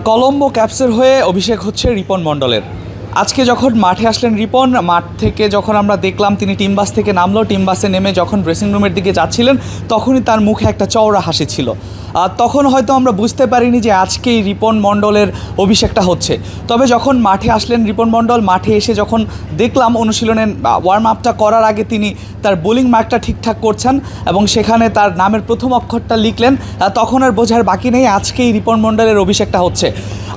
কলম্বো ক্যাপসের হয়ে অভিষেক হচ্ছে রিপন মণ্ডলের। আজকে যখন মাঠে আসলেন রিপন, মাঠ থেকে যখন আমরা দেখলাম তিনি টিম বাস থেকে নামলো, টিম বাসে নেমে যখন ড্রেসিং রুমের দিকে যাচ্ছিলেন তখনই তার মুখে একটা চওড়া হাসি ছিল। তখন হয়তো আমরা বুঝতে পারিনি যে আজকেই রিপন মণ্ডলের অভিষেকটা হচ্ছে। তবে যখন মাঠে আসলেন রিপন মণ্ডল, মাঠে এসে যখন দেখলাম অনুশীলনের ওয়ার্ম আপটা করার আগে তিনি তার বোলিং মার্কটা ঠিকঠাক করছেন এবং সেখানে তার নামের প্রথম অক্ষরটা লিখলেন, তখন আর বোঝার বাকি নেই আজকেই রিপন মণ্ডলের অভিষেকটা হচ্ছে।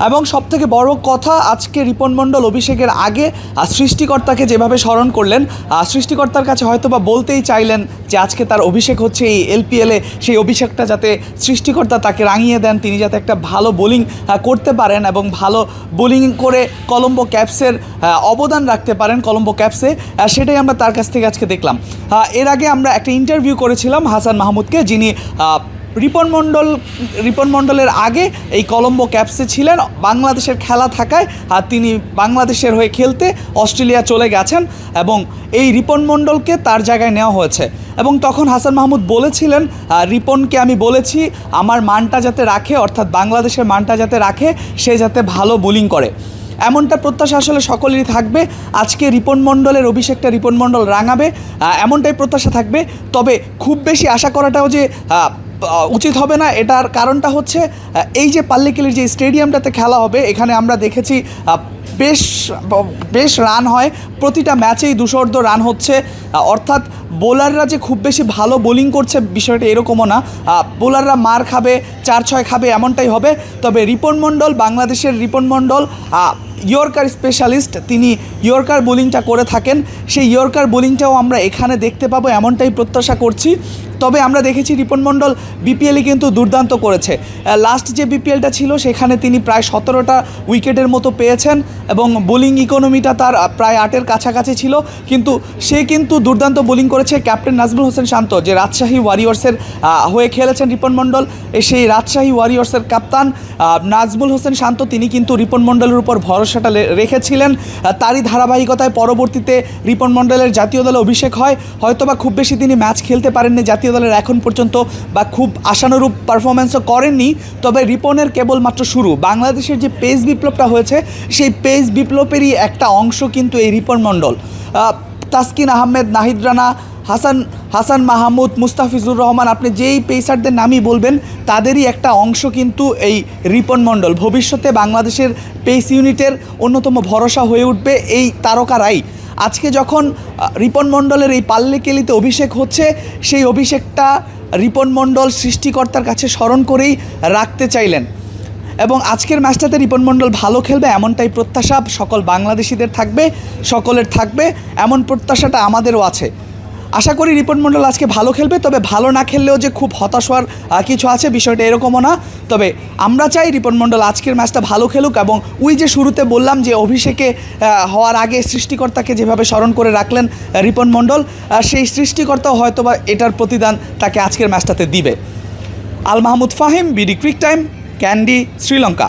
এবং সবথেকে বড় কথা, আজকে রিপন মণ্ডল অভিষেকের আগে সৃষ্টিকর্তাকে যেভাবে স্মরণ করলেন, সৃষ্টিকর্তার কাছে হয়তো বা বলতেই চাইলেন যে আজকে তার অভিষেক হচ্ছে এই এলপিএলে, সেই অভিষেকটা যাতে সৃষ্টিকর্তা তাকে রাঙিয়ে দেন, তিনি যাতে একটা ভালো বোলিং করতে পারেন এবং ভালো বোলিং করে কলম্বো ক্যাপসের অবদান রাখতে পারেন কলম্বো ক্যাপসে, সেটাই আমরা তার কাছ থেকে আজকে দেখলাম। এর আগে আমরা একটা ইন্টারভিউ করেছিলাম হাসান মাহমুদকে, যিনি রিপন মণ্ডলের আগে এই কলম্বো ক্যাপসে ছিলেন। বাংলাদেশের খেলা থাকায় তিনি বাংলাদেশের হয়ে খেলতে অস্ট্রেলিয়া চলে গেছেন এবং এই রিপন মণ্ডলকে তার জায়গায় নেওয়া হয়েছে। এবং তখন হাসান মাহমুদ বলেছিলেন, রিপনকে আমি বলেছি আমার মানটা যাতে রাখে, অর্থাৎ বাংলাদেশের মানটা যাতে রাখে, সে যাতে ভালো বোলিং করে। এমনটা প্রত্যাশা আসলে সকলেরই থাকবে। আজকে রিপন মণ্ডলের অভিষেকটা রিপন মণ্ডল রাঙাবে, এমনটাই প্রত্যাশা থাকবে। তবে খুব বেশি আশা করাটাও যে উচিত হবে না। এটার কারণটা হচ্ছে এই যে পাল্লিকেলের যে স্টেডিয়ামটাতে খেলা হবে, এখানে আমরা দেখেছি বেশ রান হয়, প্রতিটা ম্যাচেই 200 রান হচ্ছে। অর্থাৎ বোলাররা যে খুব বেশি ভালো বোলিং করছে বিষয়টা এরকমও না, বোলাররা মার খাবে, 4-6 খাবে, এমনটাই হবে। তবে রিপন মণ্ডল, বাংলাদেশের রিপন মণ্ডল ইয়র্কার স্পেশালিস্ট, তিনি ইয়র্কার বোলিংটা করে থাকেন। সেই ইয়র্কার বোলিংটাও আমরা এখানে দেখতে পাবো, এমনটাই প্রত্যাশা করছি। তবে আমরা দেখেছি রিপন মণ্ডল বিপিএলে কিন্তু দুর্দান্ত করেছে। লাস্ট যে বিপিএলটা ছিল সেখানে তিনি প্রায় 17টা উইকেটের মতো পেয়েছেন এবং বোলিং ইকোনমিটা তার প্রায় 8-এর কাছাকাছি ছিল, কিন্তু সে কিন্তু দুর্দান্ত বোলিং করেছে। ক্যাপ্টেন নাজমুল হোসেন শান্ত, যে রাজশাহী ওয়ারিয়র্সের হয়ে খেলেছেন রিপন মণ্ডল, সেই রাজশাহী ওয়ারিয়র্সের কাপ্তান নাজমুল হোসেন শান্ত, তিনি কিন্তু রিপন মণ্ডলের উপর ভরসাটা রেখেছিলেন। তারই ধারাবাহিকতায় পরবর্তীতে রিপন মণ্ডলের জাতীয় দলে অভিষেক হয়। হয়তোবা খুব বেশি তিনি ম্যাচ খেলতে পারেননি জাতীয় দলের এখন পর্যন্ত, বা খুব আশানুরূপ পারফরমেন্সও করেননি। তবে রিপনের কেবলমাত্র শুরু। বাংলাদেশের যে পেস বিপ্লবটা হয়েছে, সেই পেস বিপ্লবেরই একটা অংশ কিন্তু এই রিপন মণ্ডল। তাসকিন আহমেদ, নাহিদ রানা, হাসান মাহমুদ, মুস্তাফিজুর রহমান, আপনি যেই পেসারদের নামই বলবেন তাদেরই একটা অংশ কিন্তু এই রিপন মণ্ডল। ভবিষ্যতে বাংলাদেশের পেস ইউনিটের অন্যতম ভরসা হয়ে উঠবে এই তারকারাই। আজকে যখন রিপন মণ্ডলের এই পাল্লিকেলিতে অভিষেক হচ্ছে, সেই অভিষেকটা রিপন মণ্ডল সৃষ্টিকর্তার কাছে স্মরণ করেই রাখতে চাইলেন এবং আজকের ম্যাচটাতে রিপন মণ্ডল ভালো খেলবে এমনটাই প্রত্যাশা সকল বাংলাদেশিদের থাকবে, সকলের থাকবে, এমন প্রত্যাশাটা আমাদেরও আছে। আশা করি রিপন মণ্ডল আজকে ভালো খেলবে। তবে ভালো না খেললেও যে খুব হতাশ হওয়ার কিছু আছে বিষয়টা এরকমও না। তবে আমরা চাই রিপন মণ্ডল আজকের ম্যাচটা ভালো খেলুক এবং ওই যে শুরুতে বললাম যে অভিষেকে হওয়ার আগে সৃষ্টিকর্তাকে যেভাবে স্মরণ করে রাখলেন রিপন মণ্ডল, সেই সৃষ্টিকর্তাও হয়তোবা এটার প্রতিদান তাকে আজকের ম্যাচটাতে দিবে। Al Mahmud Fahim, BD cric time, Kandy, Sri Lanka.